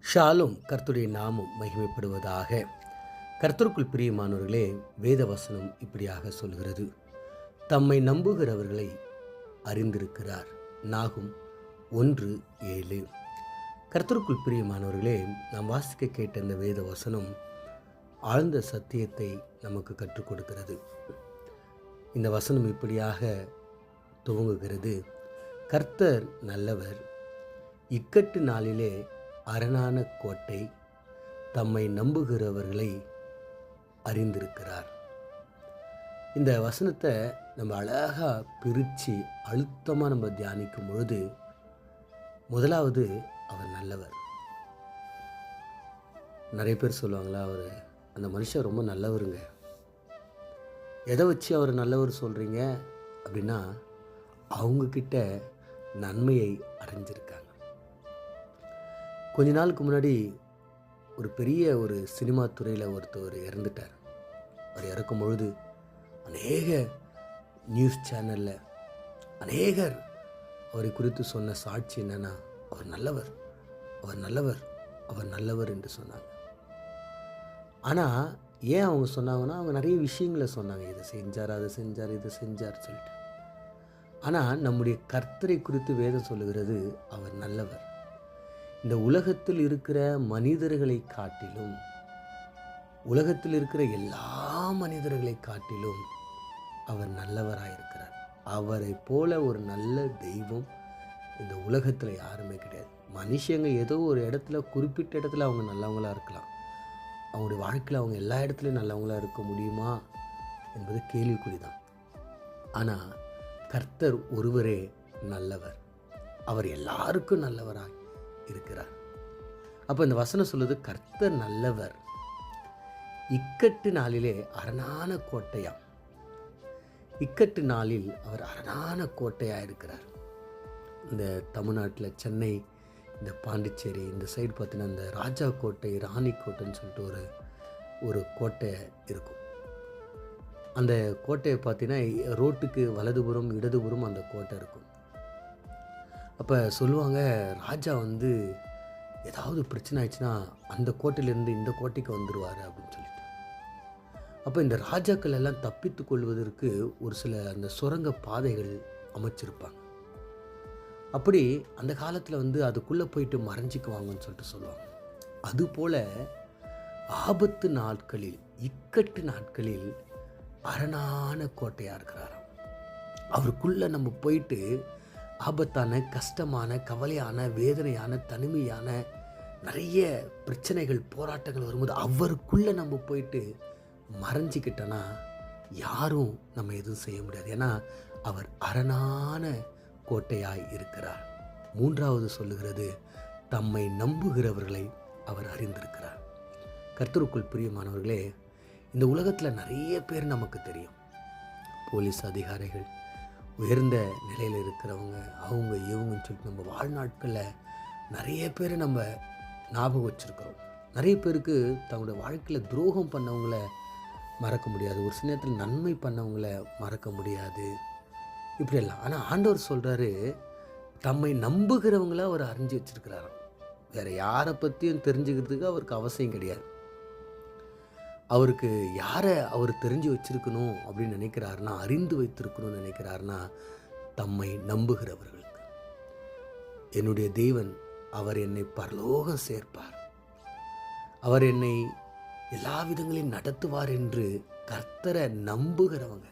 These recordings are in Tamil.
ஷாலும் கர்த்தருடைய நாமம் மகிமைப்படுவதாக. கர்த்தருக்குள் பிரியமானவர்களே, வேத வசனம் இப்படியாக சொல்கிறது, தம்மை நம்புகிறவர்களை அறிந்திருக்கிறார். நாகும் 1:7. கர்த்தருக்குள் பிரியமானவர்களே, நாம் வாசிக்க கேட்ட இந்த வேத வசனம் ஆழ்ந்த சத்தியத்தை நமக்கு கற்றுக் கொடுக்கிறது. இந்த வசனம் இப்படியாக துவங்குகிறது, கர்த்தர் நல்லவர், இக்கட்டு நாளிலே அரணான கோட்டை, தம்மை நம்புகிறவர்களை அறிந்திருக்கிறார். இந்த வசனத்தை நம்ம அழகாக பிரித்து அழுத்தமாக நம்ம தியானிக்கும் பொழுது, முதலாவது அவர் நல்லவர். நிறைய பேர் சொல்லுவாங்களா, அந்த மனுஷன் ரொம்ப நல்லவருங்க. எதை வச்சு அவர் நல்லவர் சொல்கிறீங்க அப்படின்னா, அவங்கக்கிட்ட நன்மையை அடைஞ்சிருக்காங்க. கொஞ்ச நாளுக்கு முன்னாடி ஒரு பெரிய சினிமா துறையில் ஒருத்தர் இறந்துட்டார். அவர் இறக்கும் பொழுது அநேக நியூஸ் சேனலில் அநேகர் அவரை குறித்து சொன்ன சாட்சி என்னென்னா, அவர் நல்லவர், அவர் நல்லவர், அவர் நல்லவர் என்று சொன்னாங்க. ஆனால் ஏன் அவங்க சொன்னாங்கன்னா, அவங்க நிறைய விஷயங்களை சொன்னாங்க, இதை செஞ்சார், அதை செஞ்சார், இதை செஞ்சார் சொல்லிட்டு. ஆனால் நம்முடைய கர்த்தரை குறித்து வேதம் சொல்லுகிறது, அவர் நல்லவர். இந்த உலகத்தில் இருக்கிற மனிதர்களை காட்டிலும், உலகத்தில் இருக்கிற எல்லா மனிதர்களை காட்டிலும் அவர் நல்லவராயிருக்கிறார். அவரை போல ஒரு நல்ல தெய்வம் இந்த உலகத்தில் யாருமே கிடையாது. மனுஷங்க ஏதோ ஒரு இடத்துல, குறிப்பிட்ட இடத்துல அவங்க நல்லவங்களாக இருக்கலாம். அவங்களுடைய வாழ்க்கையில் அவங்க எல்லா இடத்துலையும் நல்லவங்களாக இருக்க முடியுமா என்பது கேள்விக்குறி தான். ஆனால் கர்த்தர் ஒருவரே நல்லவர். அவர் எல்லாருக்கும் நல்லவராக இருக்கிறார். அப்போ இந்த வசனம் சொல்லுது, கர்த்தர் நல்லவர், இக்கட்டு நாளிலே அரணான கோட்டையாம். இக்கட்டு நாளில் அவர் அரணான கோட்டையாக இருக்கிறார். இந்த தமிழ்நாட்டில் சென்னை, இந்த பாண்டிச்சேரி இந்த சைடு பார்த்தீங்கன்னா, இந்த ராஜா கோட்டை, ராணி கோட்டைன்னு சொல்லிட்டு ஒரு கோட்டை இருக்கும். அந்த கோட்டையை பார்த்தீங்கன்னா, ரோட்டுக்கு வலதுபுறம் இடதுபுறம் அந்த கோட்டை இருக்கும். அப்போ சொல்லுவாங்க, ராஜா ஏதாவது பிரச்சனை ஆயிடுச்சுன்னா அந்த கோட்டையிலேருந்து இந்த கோட்டைக்கு வந்துடுவார் அப்படின்னு சொல்லிட்டு. அப்போ இந்த ராஜாக்கள் எல்லாம் தப்பித்து கொள்வதற்கு ஒரு சில அந்த சுரங்க பாதைகள் அமைச்சிருப்பாங்க. அப்படி அந்த காலத்தில் அதுக்குள்ளே போயிட்டு மறைஞ்சிக்குவாங்கன்னு சொல்லிட்டு சொல்லுவாங்க. அதுபோல் ஆபத்து நாட்களில், இக்கட்டு நாட்களில் அரணான கோட்டையாக இருக்கிறாராம். அவருக்குள்ளே நம்ம போயிட்டு ஆபத்தான, கஷ்டமான, கவலையான, வேதனையான, தனிமையான நிறைய பிரச்சனைகள், போராட்டங்கள் வரும்போது அவருக்குள்ளே நம்ம போயிட்டு மறைஞ்சிக்கிட்டோன்னா யாரும் நம்ம எதுவும் செய்ய முடியாது. ஏன்னா அவர் அரணான கோட்டையாய் இருக்கிறார். மூன்றாவது சொல்லுகிறது, தம்மை நம்புகிறவர்களை அவர் அறிந்திருக்கிறார். கர்த்தருக்குள் பிரியமானவர்களே, இந்த உலகத்தில் நிறைய பேர் நமக்கு தெரியும். போலீஸ் அதிகாரிகள், உயர்ந்த நிலையில் இருக்கிறவங்க, அவங்க இவங்கன்னு சொல்லிட்டு நம்ம வாழ்நாட்களில் நிறைய பேர் நம்ம ஞாபகம் வச்சுருக்கிறோம். நிறைய பேருக்கு தங்களுடைய வாழ்க்கையில் துரோகம் பண்ணவங்கள மறக்க முடியாது, ஒரு சில நேரத்தில் நன்மை பண்ணவங்கள மறக்க முடியாது, இப்படியெல்லாம். ஆனால் ஆண்டவர் சொல்கிறாரு, தம்மை நம்புகிறவங்கள அவர் அறிஞ்சு வச்சுருக்கிறாராம். வேறு யாரை பற்றியும் தெரிஞ்சுக்கிறதுக்கு அவருக்கு அவசியம் கிடையாது. அவருக்கு யாரை அவர் தெரிஞ்சு வச்சிருக்கணும் அப்படின்னு நினைக்கிறாருன்னா, அறிந்து வைத்திருக்கணும்னு நினைக்கிறாருன்னா, தம்மை நம்புகிறவர்களுக்கு. என்னுடைய தேவன், அவர் என்னை பரலோகம் சேர்ப்பார், அவர் என்னை எல்லா விதங்களையும் நடத்துவார் என்று கர்த்தரை நம்புகிறவங்க,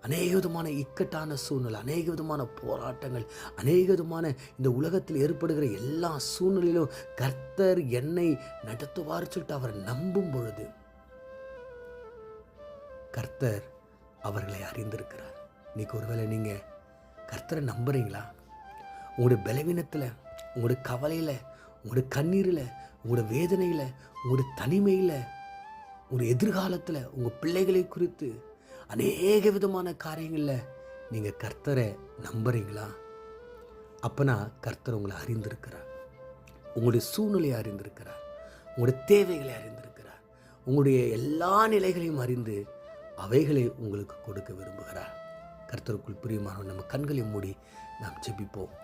அநேக விதமான இக்கட்டான சூழ்நிலை, அநேக விதமான போராட்டங்கள், அநேக விதமான இந்த உலகத்தில் ஏற்படுகிற எல்லா சூழ்நிலையிலும் கர்த்தர் என்னை நடத்துவார் சொல்லிட்டு அவர் நம்பும் பொழுது கர்த்தர் அவர்களை அறிந்திருக்கிறார். இன்றைக்கி ஒருவேளை நீங்கள் கர்த்தரை நம்புறீங்களா? உங்களுடைய பலவீனத்தில், உங்களுடைய கவலையில், உங்களுடைய கண்ணீரில், உங்களுடைய வேதனையில், உங்களுடைய தனிமையில், உங்களுடைய எதிர்காலத்தில், உங்கள் பிள்ளைகளை குறித்து அநேக விதமான காரியங்களில் நீங்கள் கர்த்தரை நம்புறீங்களா? அப்போனா கர்த்தர் உங்களை அறிந்திருக்கிறார், உங்களுடைய சூழ்நிலையை அறிந்திருக்கிறார், உங்களுடைய தேவைகளை அறிந்திருக்கிறார், உங்களுடைய எல்லா நிலைகளையும் அறிந்து அவைகளை உங்களுக்கு கொடுக்க விரும்புகிறார். கர்த்தருக்குள் பிரியமானவர், நம்ம கண்களை மூடி நாம் ஜெபிப்போம்.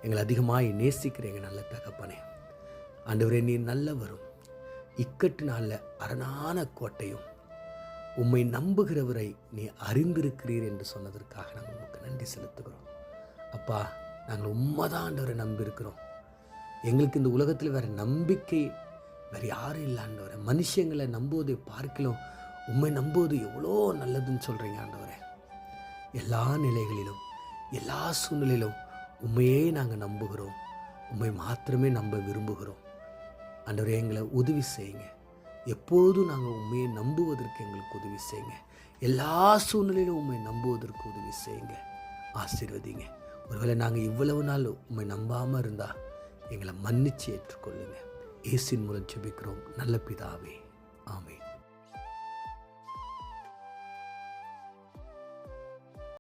எங்களை அதிகமாய் நேசிக்கிற எங்கள் நல்ல தகப்பனே, ஆண்டவரே, நீர் நல்லவரும் இக்கட்டு நாளில் அரணான கோட்டையும் உம்மை நம்புகிறவரை நீ அறிந்திருக்கிறீர் என்று சொன்னதற்காக நாங்கள் உங்களுக்கு நன்றி செலுத்துகிறோம். அப்பா, நாங்கள் உண்மைதான் ஆண்டவரை நம்பியிருக்கிறோம். எங்களுக்கு இந்த உலகத்தில் வேறு நம்பிக்கை வேறு யாரும் இல்லை ஆண்டவரை. மனுஷங்களை நம்புவதை பார்க்கலாம் உண்மை நம்புவது எவ்வளோ நல்லதுன்னு சொல்கிறீங்க ஆண்டவரே. எல்லா நிலைகளிலும் எல்லா சூழ்நிலையிலும் உண்மையே நாங்கள் நம்புகிறோம். உண்மை மாத்திரமே நம்ப விரும்புகிறோம். ஆண்டவரே, எங்களை உதவி செய்யுங்க. எப்பொழுதும் நாங்கள் உண்மையை நம்புவதற்கு எங்களுக்கு உதவி செய்யுங்க. எல்லா சூழ்நிலையிலும் உண்மை நம்புவதற்கு உதவி செய்யுங்க. ஆசீர்வதிங்க. ஒருவேளை நாங்கள் இவ்வளவு நாள் உண்மை நம்பாமல் இருந்தால் எங்களை மன்னிச்சு ஏற்றுக்கொள்ளுங்க. இயேசுவின் மூலம் ஜெபிக்கிறோம் நல்ல பிதாவே. ஆமென்.